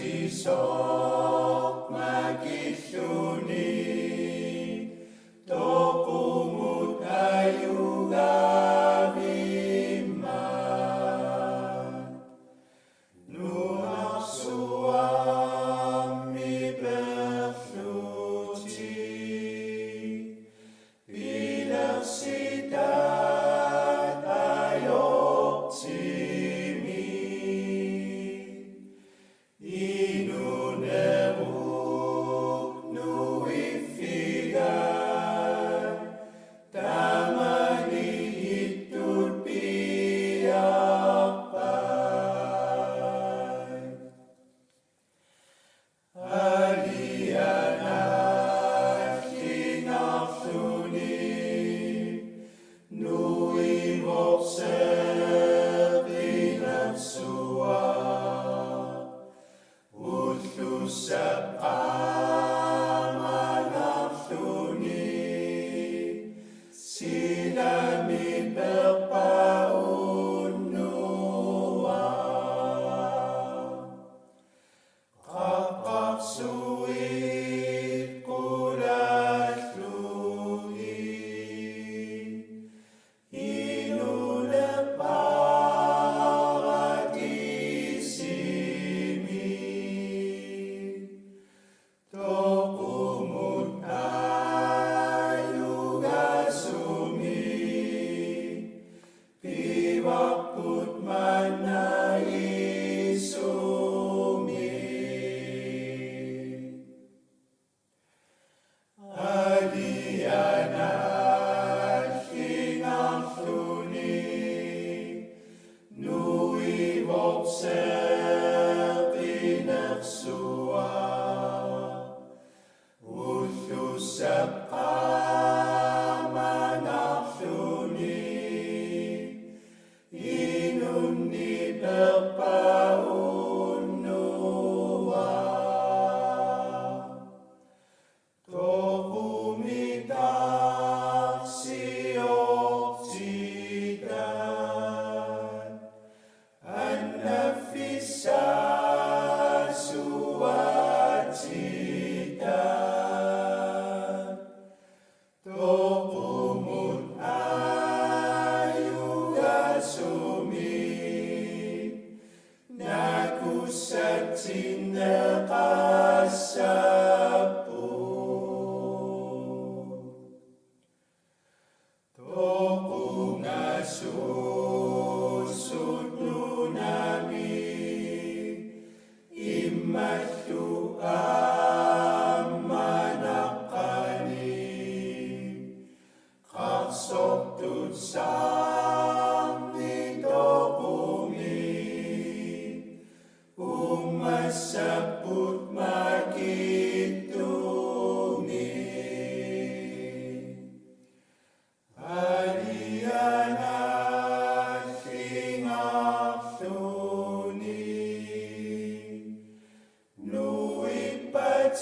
sisok magilluni tokumut ayugaviman Nunak suami bersuci bila sidat ayok simi inunebuk nuifigan tamani hitud piapai alianat kinafsuni nui vokser inapsua utusap amanafsuni sinami berpaunua kakak suit kulat lui inuna paradisimi tokumut ayugasumi piwakut manaisumi alianat kinafsuni nui vokser inapsua utusap amanafsuni inuni berpaunua tokumitak siok cidan annafisa suwacidan tokumut ayugasumi nakusat sinakasapu tokungasusut nunami imasyu amanakani kaksok tutsam nitokumi umasaput makitumi alianat kinafsuni nuipat